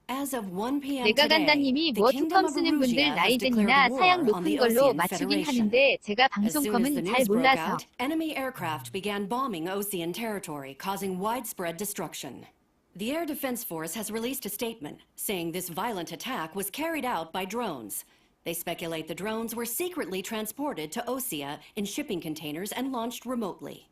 As of 1 p.m. 내가 today, 간다님이 the 뭐 kingdom 투컴 of 쓰는 분들 Erusia has 라이젠이나 declared 사양 war on 높은 the 걸로 Osean 맞추긴 Federation. 하는데 제가 As soon as the 방송컴은 잘 news broke 몰라서. out, enemy aircraft began bombing Osean territory, causing widespread destruction. The Air Defense Force has released a statement saying this violent attack was carried out by drones. They speculate the drones were secretly transported to Osea in shipping containers and launched remotely.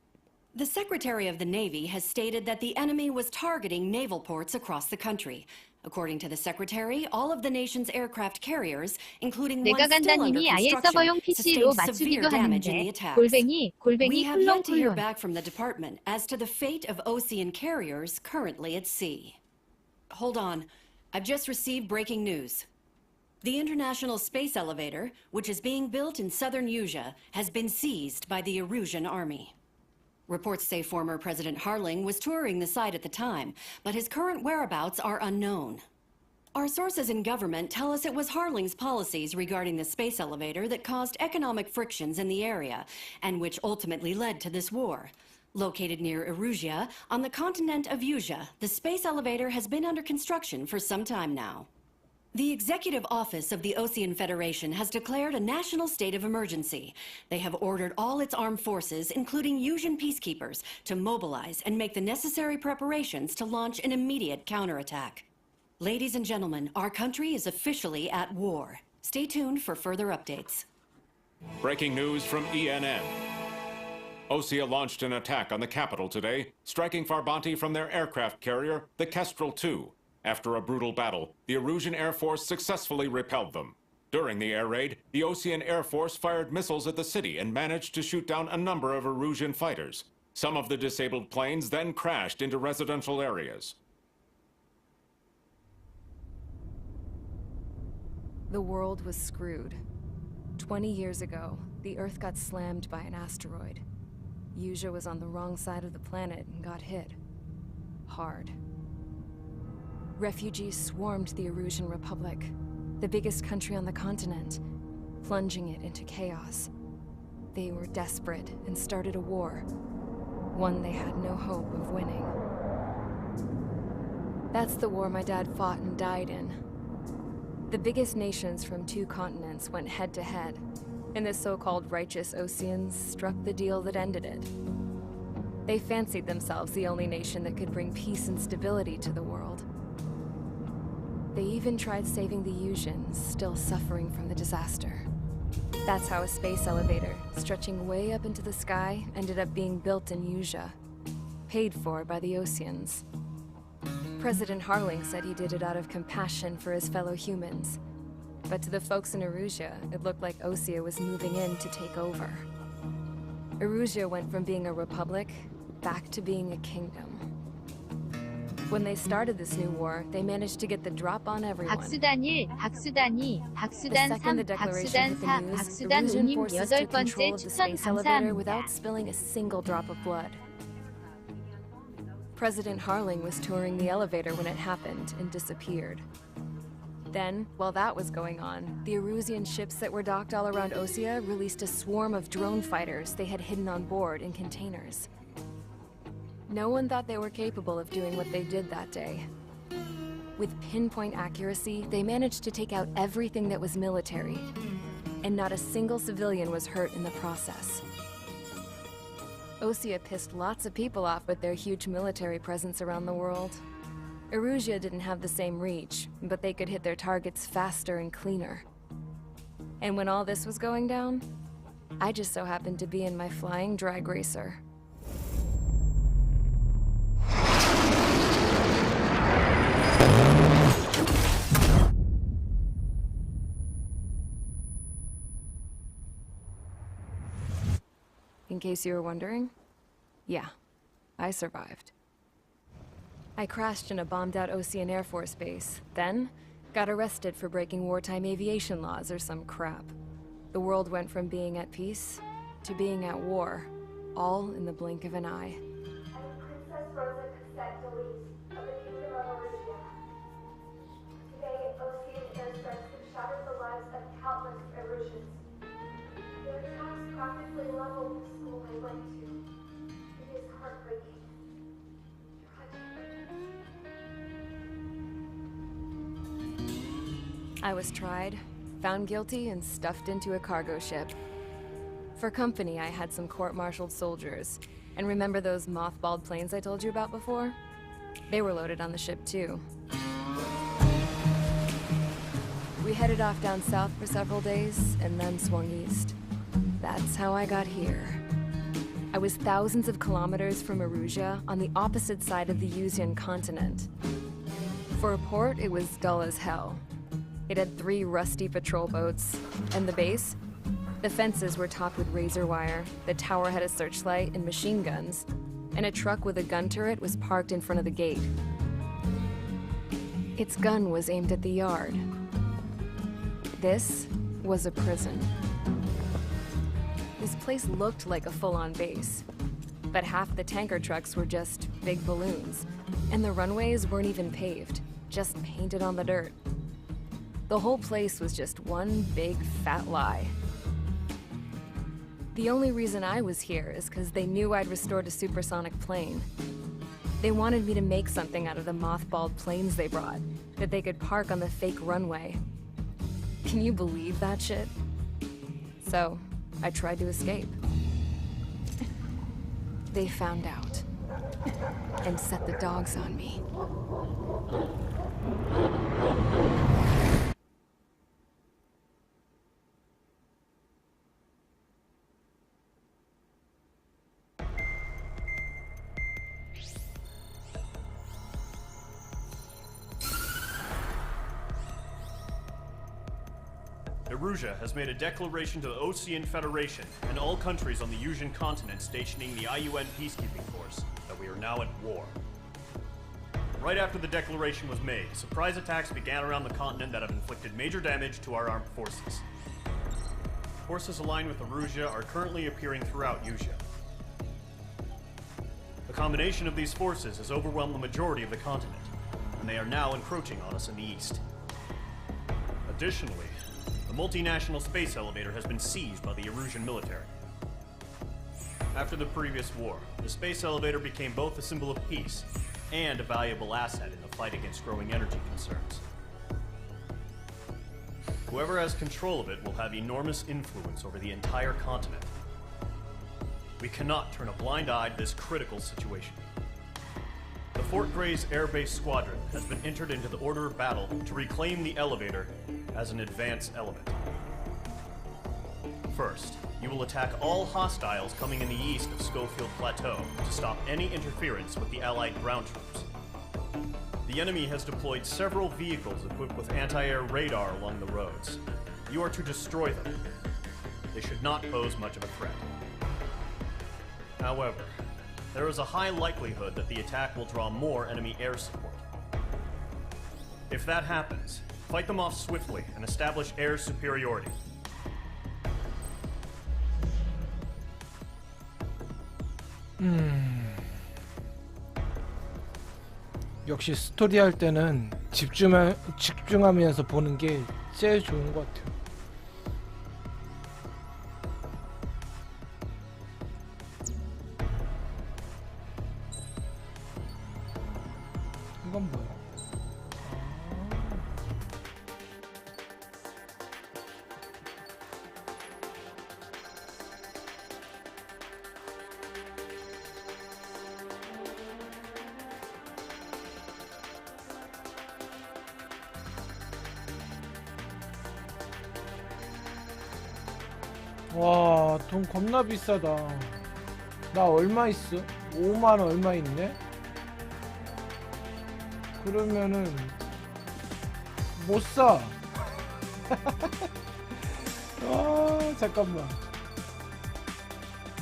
The Secretary of the Navy has stated that the enemy was targeting naval ports across the country. According to the Secretary, all of the nation's aircraft carriers, including one 내가 still under 간다님이 아예 construction, 서버용 PC로 sustained severe 맞추기도 damage in 하는데 the attacks. We 골뱅이 have yet to hear 쿨렁쿨렁. back from the department as to the fate of Osean carriers currently at sea. Hold on. I've just received breaking news. The International Space Elevator, which is being built in southern Erusia, has been seized by the Erusian army. Reports say former President Harling was touring the site at the time, but his current whereabouts are unknown. Our sources in government tell us it was Harling's policies regarding the space elevator that caused economic frictions in the area, and which ultimately led to this war. Located near Erusia, on the continent of Erusia, the space elevator has been under construction for some time now. The Executive Office of the Osean Federation has declared a national state of emergency. They have ordered all its armed forces, including Erusian peacekeepers, to mobilize and make the necessary preparations to launch an immediate counterattack. Ladies and gentlemen, our country is officially at war. Stay tuned for further updates. Breaking news from ENN. Osea launched an attack on the capital today, striking Farbanti from their aircraft carrier, the Kestrel II. After a brutal battle, the Erusian Air Force successfully repelled them. During the air raid, the Osean Air Force fired missiles at the city and managed to shoot down a number of Erusian fighters. Some of the disabled planes then crashed into residential areas. The world was screwed. 20 years ago, the Earth got slammed by an asteroid. Erusia was on the wrong side of the planet and got hit. Hard. Refugees swarmed the Erusian Republic, the biggest country on the continent, plunging it into chaos. They were desperate and started a war, one they had no hope of winning. That's the war my dad fought and died in. The biggest nations from 2 continents went head-to-head, and the so-called righteous Oseans struck the deal that ended it. They fancied themselves the only nation that could bring peace and stability to the world. They even tried saving the Erusians, still suffering from the disaster. That's how a space elevator, stretching way up into the sky, ended up being built in Erusia, paid for by the Oseans. President Harling said he did it out of compassion for his fellow humans. But to the folks in Erusia, it looked like Osea was moving in to take over. Erusia went from being a republic back to being a kingdom. When they started this new war, they managed to get the drop on everyone. 박수단 1, 박수단 2, The 박수단 second 3, the declaration 박수단 hit the 4, news, 박수단 Erusian 5님 forces took 8번째 control of the 추천 space elevator 감사합니다. without spilling a single drop of blood. President Harling was touring the elevator when it happened and disappeared. Then, while that was going on, the Erusian ships that were docked all around Osea released a swarm of drone fighters they had hidden on board in containers. No one thought they were capable of doing what they did that day. With pinpoint accuracy, they managed to take out everything that was military, and not a single civilian was hurt in the process. Osea pissed lots of people off with their huge military presence around the world. Erusia didn't have the same reach, but they could hit their targets faster and cleaner. And when all this was going down, I just so happened to be in my flying drag racer. In case you were wondering, yeah, I survived. I crashed in a bombed-out Osean Air Force base, then got arrested for breaking wartime aviation laws or some crap. The world went from being at peace to being at war, all in the blink of an eye. Princess Rosa Cassette Delise of the Kingdom of Erusia. Today, Osean airstrikes have shattered the lives of countless Erusians. Their attacks practically leveled the school I went to. It is heartbreaking. Tragic. I was tried, found guilty, and stuffed into a cargo ship. For company, I had some court-martialed soldiers. And remember those mothballed planes I told you about before? They were loaded on the ship, too. We headed off down south for several days, and then swung east. That's how I got here. I was thousands of kilometers from Erusia, on the opposite side of the Yuzian continent. For a port, it was dull as hell. It had 3 rusty patrol boats. And the base? The fences were topped with razor wire, the tower had a searchlight and machine guns, and a truck with a gun turret was parked in front of the gate. Its gun was aimed at the yard. This was a prison. This place looked like a full-on base, but half the tanker trucks were just big balloons, and the runways weren't even paved, just painted on the dirt. The whole place was just one big fat lie. The only reason I was here is because they knew I'd restored a supersonic plane. They wanted me to make something out of the mothballed planes they brought, that they could park on the fake runway. Can you believe that shit? So, I tried to escape. They found out, and set the dogs on me. Erusia has made a declaration to the Ocean Federation and all countries on the Yuzian continent stationing the IUN peacekeeping force that we are now at war. Right after the declaration was made, surprise attacks began around the continent that have inflicted major damage to our armed forces. Forces aligned with Erusia are currently appearing throughout Yusia. The combination of these forces has overwhelmed the majority of the continent, and they are now encroaching on us in the east. Additionally, the multinational space elevator has been seized by the Erusian military. After the previous war, the space elevator became both a symbol of peace and a valuable asset in the fight against growing energy concerns. Whoever has control of it will have enormous influence over the entire continent. We cannot turn a blind eye to this critical situation. The Fort Gray's Air Base Squadron has been entered into the order of battle to reclaim the elevator as an advance element. First, you will attack all hostiles coming in the east of Schofield Plateau to stop any interference with the Allied ground troops. The enemy has deployed several vehicles equipped with anti-air radar along the roads. You are to destroy them. They should not pose much of a threat. However, there is a high likelihood that the attack will draw more enemy air support. If that happens, fight them off swiftly and establish air superiority. 역시 스토리 할 때는 집중하면서 보는 게 제일 좋은 것 같아요. 이건 뭐야? 와, 돈 겁나 비싸다. 나 얼마 있어? 5만 얼마 있네? 그러면은 못 사. 아, 잠깐만.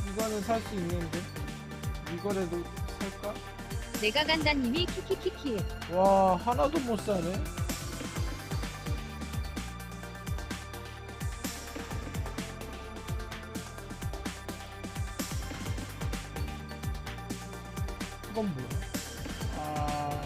이거는 살 수 있는데. 이거라도 살까? 내가 간다님이 키키키키. 와, 하나도 못 사네. 이건 뭐야? 아...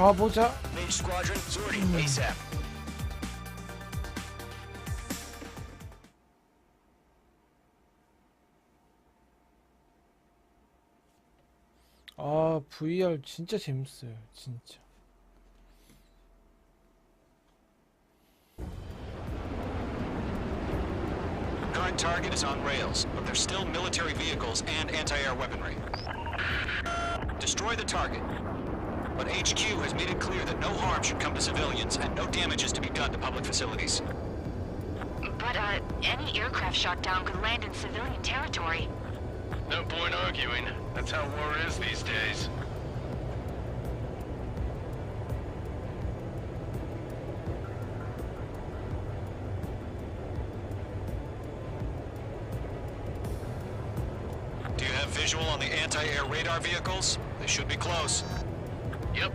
가보자. Mage Squadron, sorting ASAP. 아, VR 진짜 재밌어요. 진짜. Current target is on rails, but there's still military vehicles and anti-air weaponry. Destroy the target. But HQ has made it clear that no harm should come to civilians and no damage is to be done to public facilities. But, any aircraft shot down could land in civilian territory. No point arguing. That's how war is these days. Do you have visual on the anti-air radar vehicles? They should be close. Yep.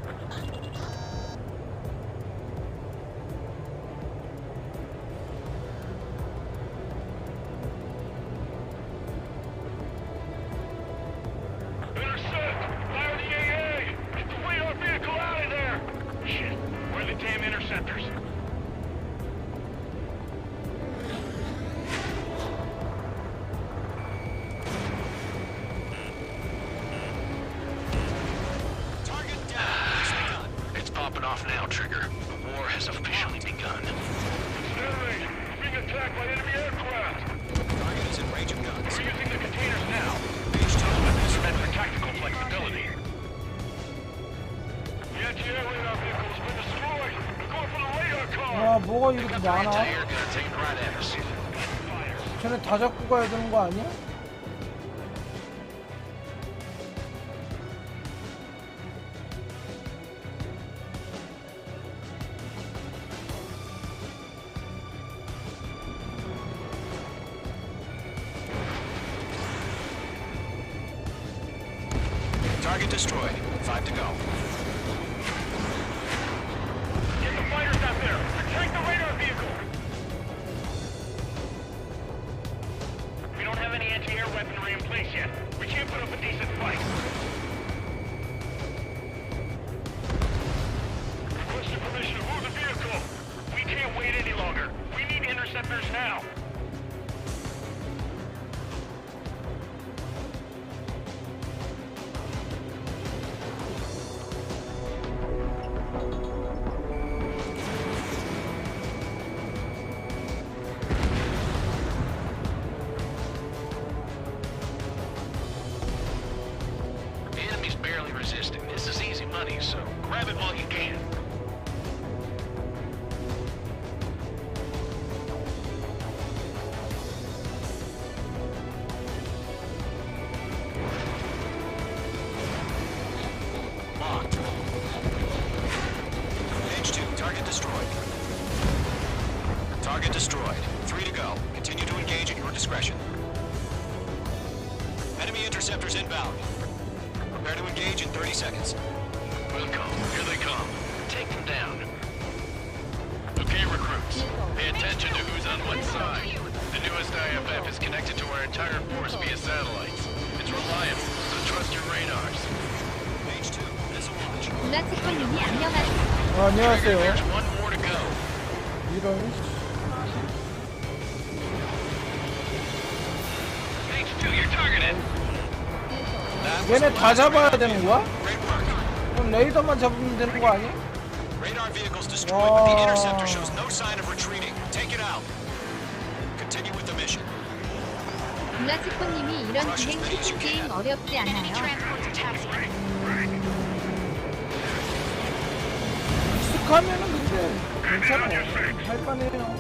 Intercept! Fire the AA! Get the radar vehicle out of there! Shit, where are the damn interceptors? Target down. Nicely done. It's popping off now, Trigger. The war has officially begun. Stanley, we're being attacked by enemy aircraft! Target is in range of guns. We're using the containers now. Mage 2 This is meant for tactical flexibility. The anti-air radar vehicle has been destroyed! We're going for the radar car! 야, 뭐가 이렇게 많아? Anti-air gonna take it right at us. 쟤네 다 잡고 가야 되는 거 아니야? Target destroyed. 5 to go. Get the fighters out there! Protect the radar vehicle! We don't have any anti-air weaponry in place yet. We can't put up a decent fight. Requesting permission to move the vehicle. We can't wait any longer. We need interceptors now. The enemy's barely resisting. This is easy money, so grab it while you can. Locked. Mage 2, target destroyed. Target destroyed. 3 to go. Continue to engage at your discretion. Enemy interceptors inbound. Prepare to engage in 30 seconds. Welcome. Here they come. Take them down. Okay, recruits. Pay attention to who's on what side. The newest IFF is connected to our entire force via satellites. It's reliable, so trust your radars. Mage 2, missile launch. 문화치권님이 안녕하세요. 안녕하세요. There's one more to go. 이런. Mage 2, you're targeted. That was 얘네 the 다 last 잡아야 radar 되는 vehicle. 거야? Great work. 그럼 레이더만 잡으면 되는 거 아니야? Radar vehicles destroyed, but the interceptor shows no sign of retreating. Take it out. Continue with the mission. 문화치권님이 이런 진행 슈팅 게임 어렵지 Enemy 않아요. transports are taxiing. 익숙하면은 근데 괜찮아요. 할만해요.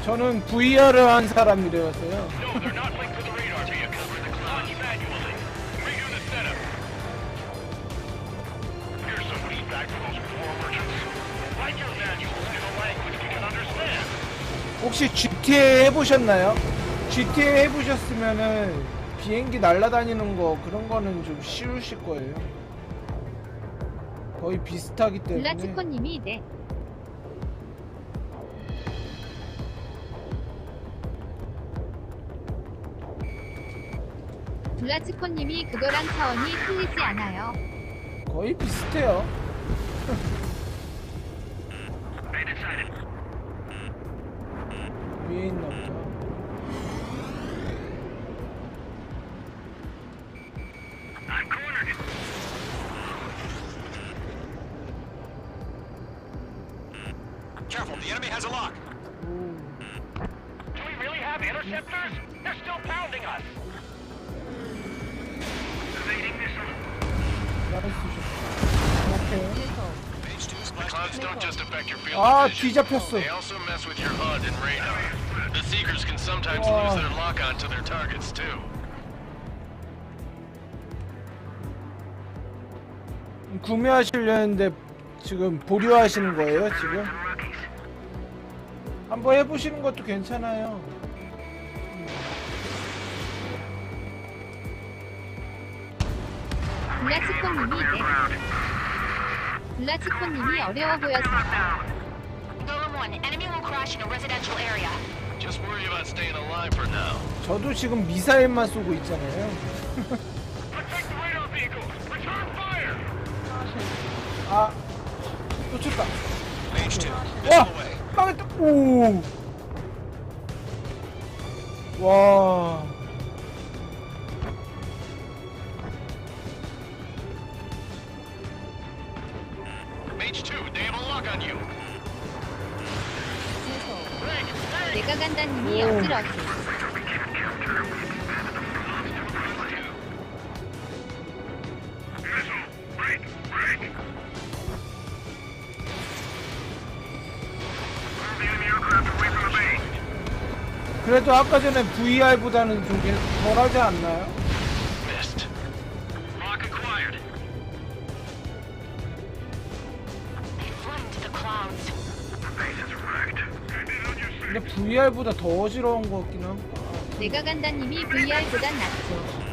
저는 VR을 한 사람이라서요. No, they're not linked to the radar vehicle. Cover the cloud manually. Redo the setup. Here's some feedback for those war merchants. Write your manuals in a language we can understand. 혹시 GTA 해보셨나요? GTA 해보셨으면은 비행기 날아다니는 거 그런 거는 좀 쉬우실 거예요. 거의 비슷하기 때문에. 문화치권님이 네. 블라치코님이 그거랑 차원이 틀리지 않아요. 거의 비슷해요. 위에 있나 보다. Careful, the enemy has a lock. Do we really have interceptors? They're still pounding us. Evading missile. 오케이. Page 2 The splash clouds don't just affect your field 아, of vision. 뒤잡혔어. They also mess with your HUD and radar. The Seekers can sometimes lose their lock-on to their targets, too. 구매하시려는데 지금 보류하시는 거예요, 지금? 한번 해보시는 것도 괜찮아요. 블라치코님이 네. 블라치코님이 어려워 보여서. Golem 1, enemy will crash in a residential area. Just worry about staying alive for now. 저도 지금 미사일만 쏘고 있잖아요. Protect the radar vehicles. Return fire. 아, 놓쳤다. Page 2, 와, missile away. 망했다. 오, 와. Mage 2, they have a lock on you. 내가 간다님이 어지러워. 그래도 아까 전에 VR보다는 좀 덜하지 않나요? Missed. Lock acquired. They flew into the clouds. Base is wrecked. 근데 VR보다 더 어지러운 것 같긴 하고. 내가 간다님이 VR보단 낫죠.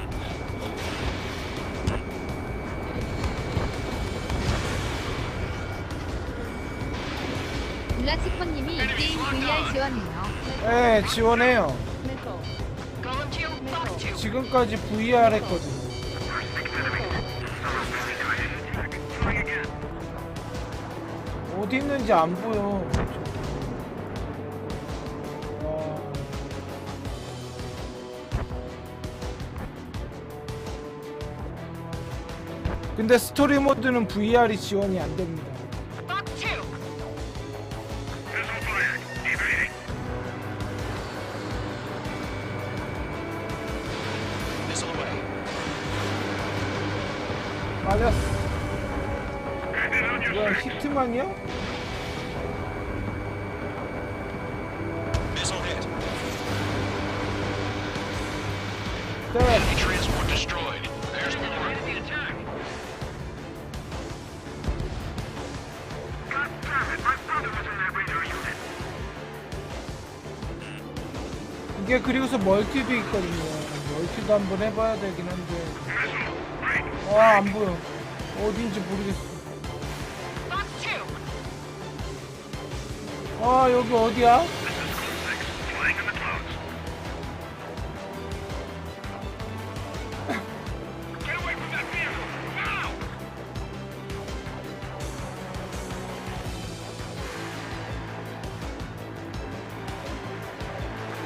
블라치코님이 이 게임 VR 지원해요. 네, 지원해요. Golem 2, Fox 2. 지금까지 VR 했거든요. 어디 있는지 안 보여. 와. 근데 스토리 모드는 VR이 지원이 안 됩니다. Fox 2. Missile fired. Evading. Missile away. 맞았어. Landed on your 뭐야, six. 히트만이야? Missile hit. 네. Enemy transport destroyed. There's more. Enemy attack. God damn it! My brother was in that radar unit. 이게 그리고서 멀티도 있거든요. 멀티도 한번 해봐야 되긴 한데. 아, 안 보여. 어딘지 모르겠어. Fox 2. 아, 여기 어디야? Flying in the clouds. Get away from that vehicle! Now!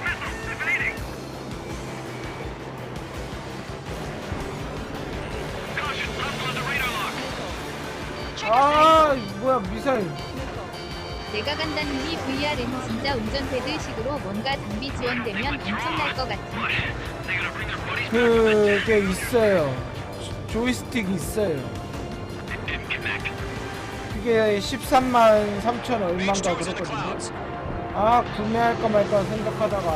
Missile evading! Caution! Up on the radar lock! 아, 뭐야, 미사일. 내가 간다님이 VR은 진짜 운전패드식으로 뭔가 장비 지원되면 엄청날 것 같아. They gonna bring their buddies 그게 있어요. 조이스틱이 있어요. didn't connect. 그게 13만 3천 Page 얼마인가 2 is in the 그랬거든요. clouds. 아, 구매할까 말까 생각하다가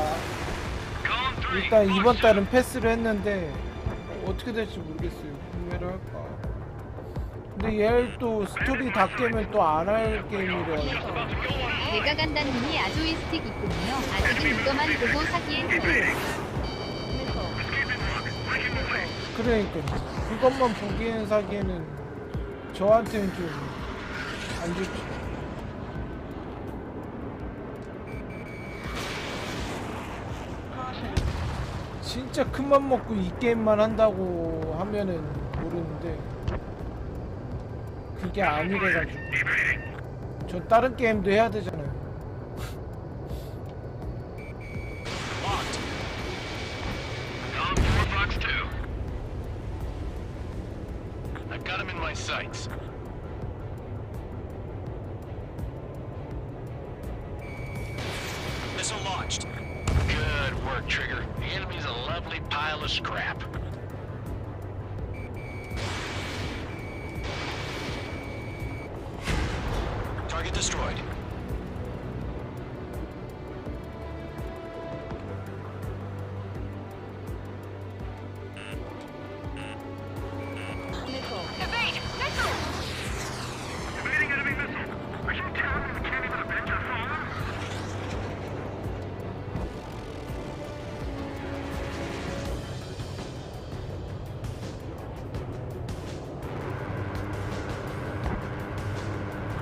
Column 3. 일단 이번 달은 패스를 했는데 어떻게 될지 모르겠어요. 구매를 할까. 근데 얘를 또 스토리 다 깨면 또 안 할 게임이라. 내가 간다님이 아조이스틱 있군요. 아직은 이거만 보고 사기엔 그래요. 그러니까 그것만 보기엔 사기에는 저한테는 좀 안 좋죠. 진짜 큰맘 먹고 이 게임만 한다고 하면은 모르는데 그게 아니래가지고. 저 다른 게임도 해야 되잖아요. Locked. Column 4, Fox 2. I've got him in my sights. Missile launched. Good work, Trigger. The enemy's a lovely pile of scrap. Target destroyed. Evade! Missile! Evading enemy missile. Are you telling me we can't even avenge our fallen?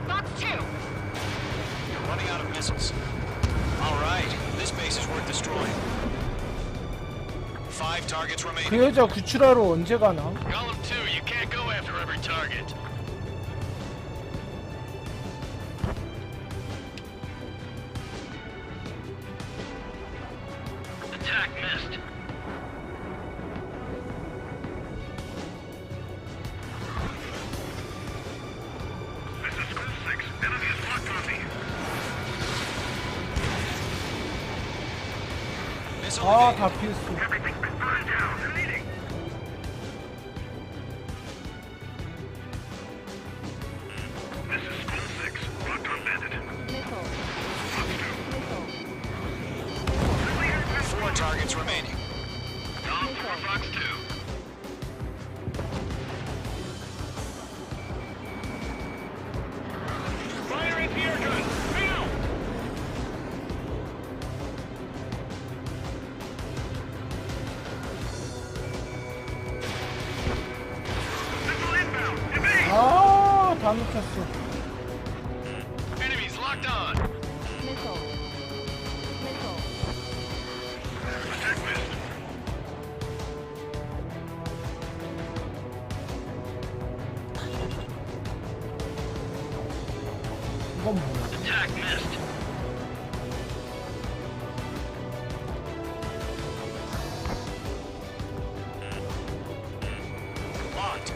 Fox 2! You're running out of missiles. All right, this base is worth destroying. 5 targets remaining. 그 여자 구출하러 언제 가나? Column 2, you can't go after every target. Attack missed. This is School 6. Enemy is locked on me. Missile 아, evaded. 다 피했어. Everything's been burned down. Evading. This is School 6. Locked on bandit. Fox 2. 4 targets remaining. Column 4, Fox 2. Fire anti-air gun. Now! Missile inbound. Evade! 아, 다 놓쳤어. Enemies locked on. Attack missed. 이건 뭐야? Attack missed. Locked.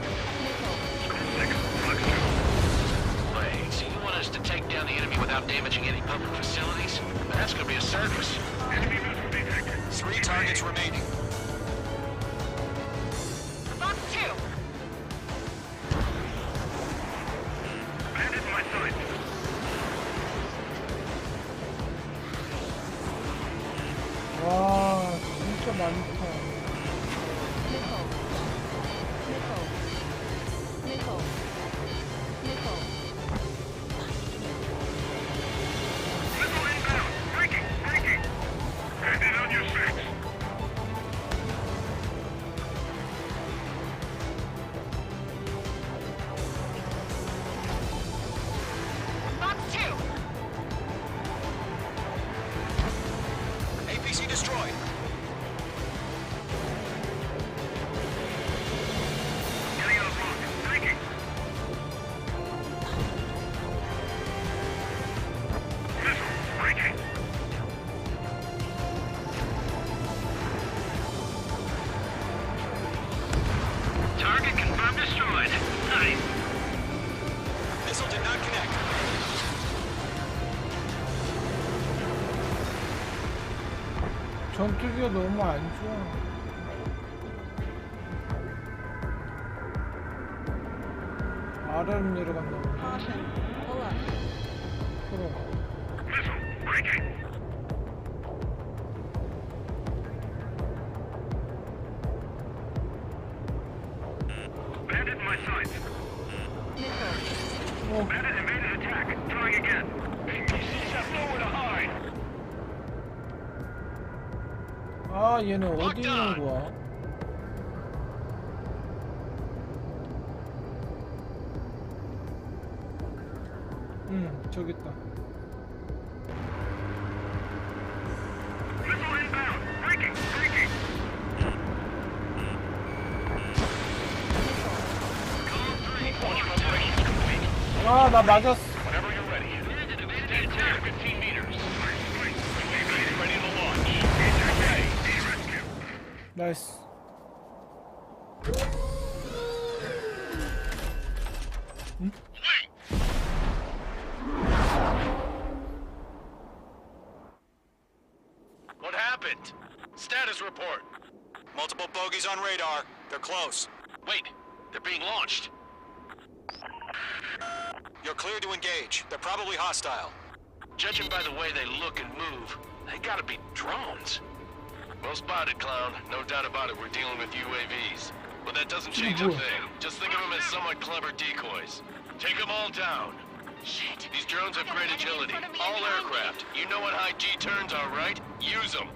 Wait, so you want us to take down the enemy without damaging any public facilities? That's gonna be a circus. Enemy missile detected. 3 targets remaining. Fox 2! Bandit in my sights. 와, 진짜 많다. Missile inbound. Breaking. Breaking. Bandit on your 6. Fox 2! APC destroyed. Getting out of block. Breaking. Missile. Breaking. Target confirmed destroyed. Nice. Missile did not connect. 전투기가 너무 안 좋아. 아래로 내려간다고. 그럼. Missile. Breaking. Bandit in my sights. Bandit invaded attack. Throwing again. APCs have nowhere to hide. 아, 얘는 어디 있는 거야? 저기 있다. Missile inbound. Breaking. Breaking. Column 3, launch preparations complete. 나 맞았어. Whenever you're ready. Stand clear 15 meters. Ready to launch. Okay. 나이스. 응? What happened? Status report. Multiple bogies on radar. They're close. Wait, they're being launched. You're cleared to engage. They're probably hostile. Judging by the way they look and move, they gotta be drones. Well spotted, clown. No doubt about it, we're dealing with UAVs. But that doesn't change a thing. Just think of them as somewhat clever decoys. Take them all down. Shit. These drones have great agility. All aircraft. You know what high G turns are, right? Use them.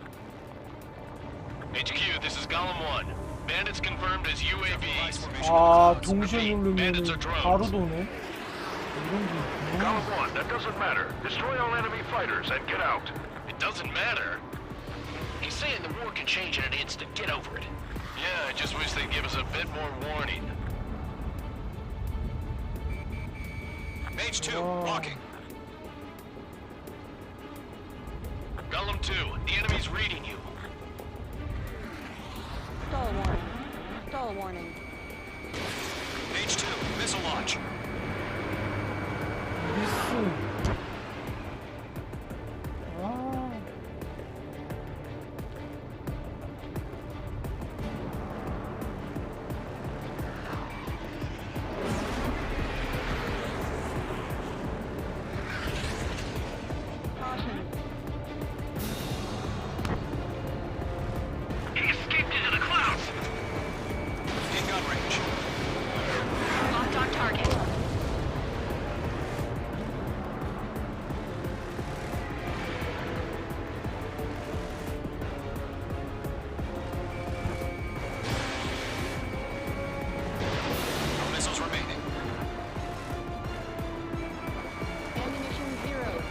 HQ, this is Golem 1. Bandits confirmed as UAVs. 아, 동시에 누르면 바로 도네. 이런 게 있구나. Golem 1, that doesn't matter. Destroy all enemy fighters and get out. It doesn't matter. He's saying the war can change in an instant. Get over it. Yeah, I just wish they'd give us a bit more warning. Mage 2, walking. Golem 2, the enemy's reading you. Stall warning. Stall warning. Mage 2, missile launch. 미스. 아. Caution. He escaped into the clouds. In gun range. Locked on target. No missiles remaining. Ammunition 0.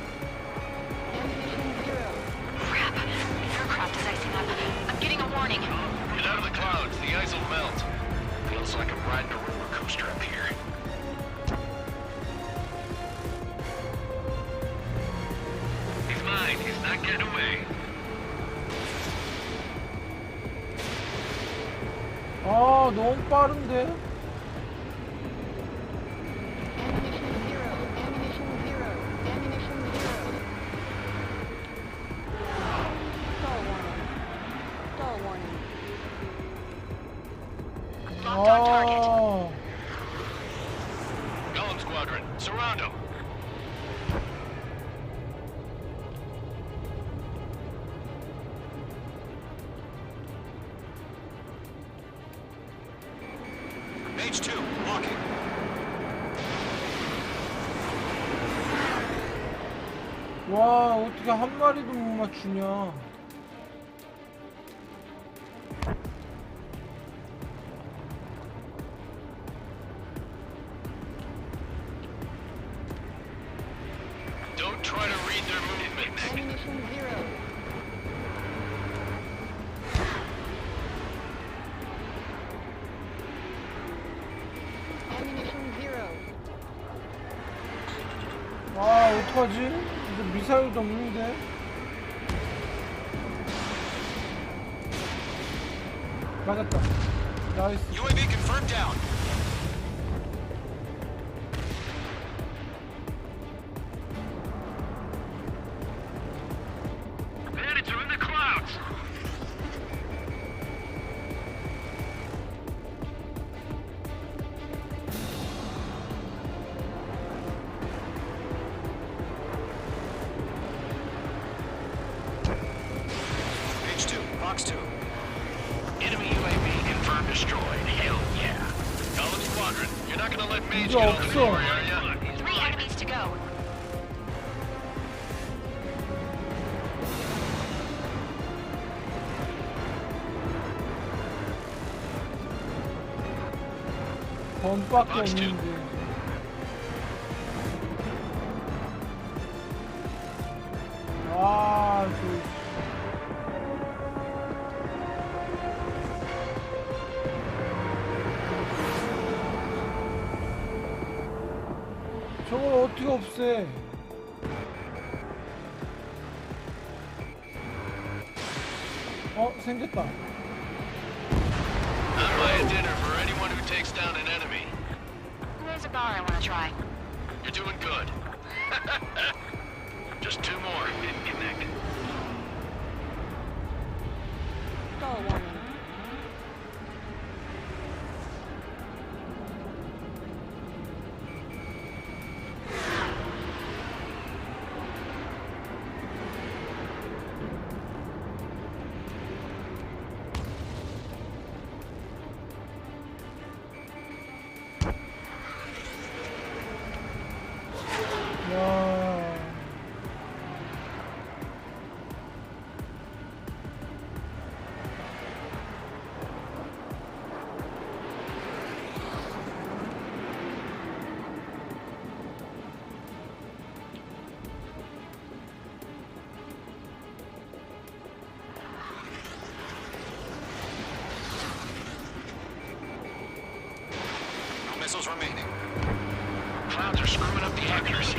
Ammunition 0. Crap. The aircraft is icing up. I'm getting a warning. Get out of the clouds, the ice will melt. Feels like I'm riding a roller coaster up here. He's mine. He's not getting away. 아, 너무 빠른데? Ammunition 0. Ammunition 0. Ammunition 0. Stall warning. Stall warning. Locked on target. 아. Golem Squadron, surround them. Mage 2, walking. 와, 어떻게 한 마리도 못 맞추냐. Don't try to read their movements. Ammunition 0. Ammunition 0. 아, 어떡하지? 이거 미사일도 없는데? 맞았다. 나이스. UAV confirmed down. Bandits are in the clouds. Mage 2, Fox 2. Enemy UAV confirmed destroyed. Hell yeah. Golem Squadron, you're not gonna let Mage 이거 get on the 없어. glory, are ya? 3 enemies to go. 범밖에 없는데. 아, 저걸 어떻게 없애? 생겼다. I'll buy a dinner for anyone who takes down an enemy. There's a bar I want to try. You're doing good. Just two more. Didn't connect. Stall warning. 야. No missiles remaining. Clouds are screwing up the accuracy.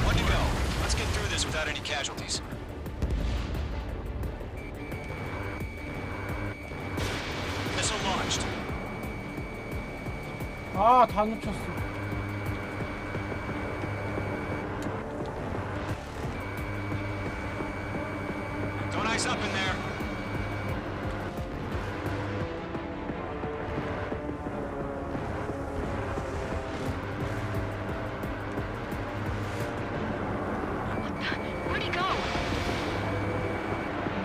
One to go. Let's get through this without any casualties. Missile launched. 아, 다 놓쳤어. Don't ice up in there. Where'd he go?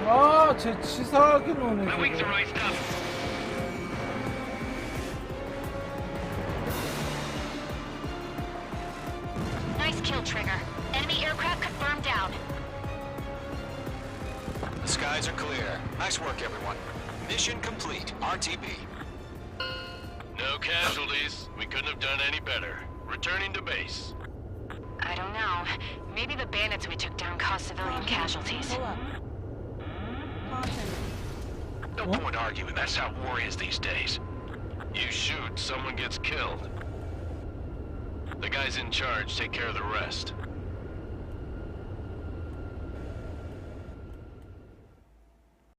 아, 쟤 치사하게 노네. My wings 저거. are iced up. Nice kill, Trigger. Enemy aircraft confirmed down. The skies are clear. Nice work, everyone. Mission complete. RTB. No casualties. We couldn't have done any better. Returning to base. I don't know. Maybe the bandits we took down caused civilian casualties. Pull up. Caution. No point arguing. That's how war is these days. You shoot, someone gets killed. The guys in charge take care of the rest.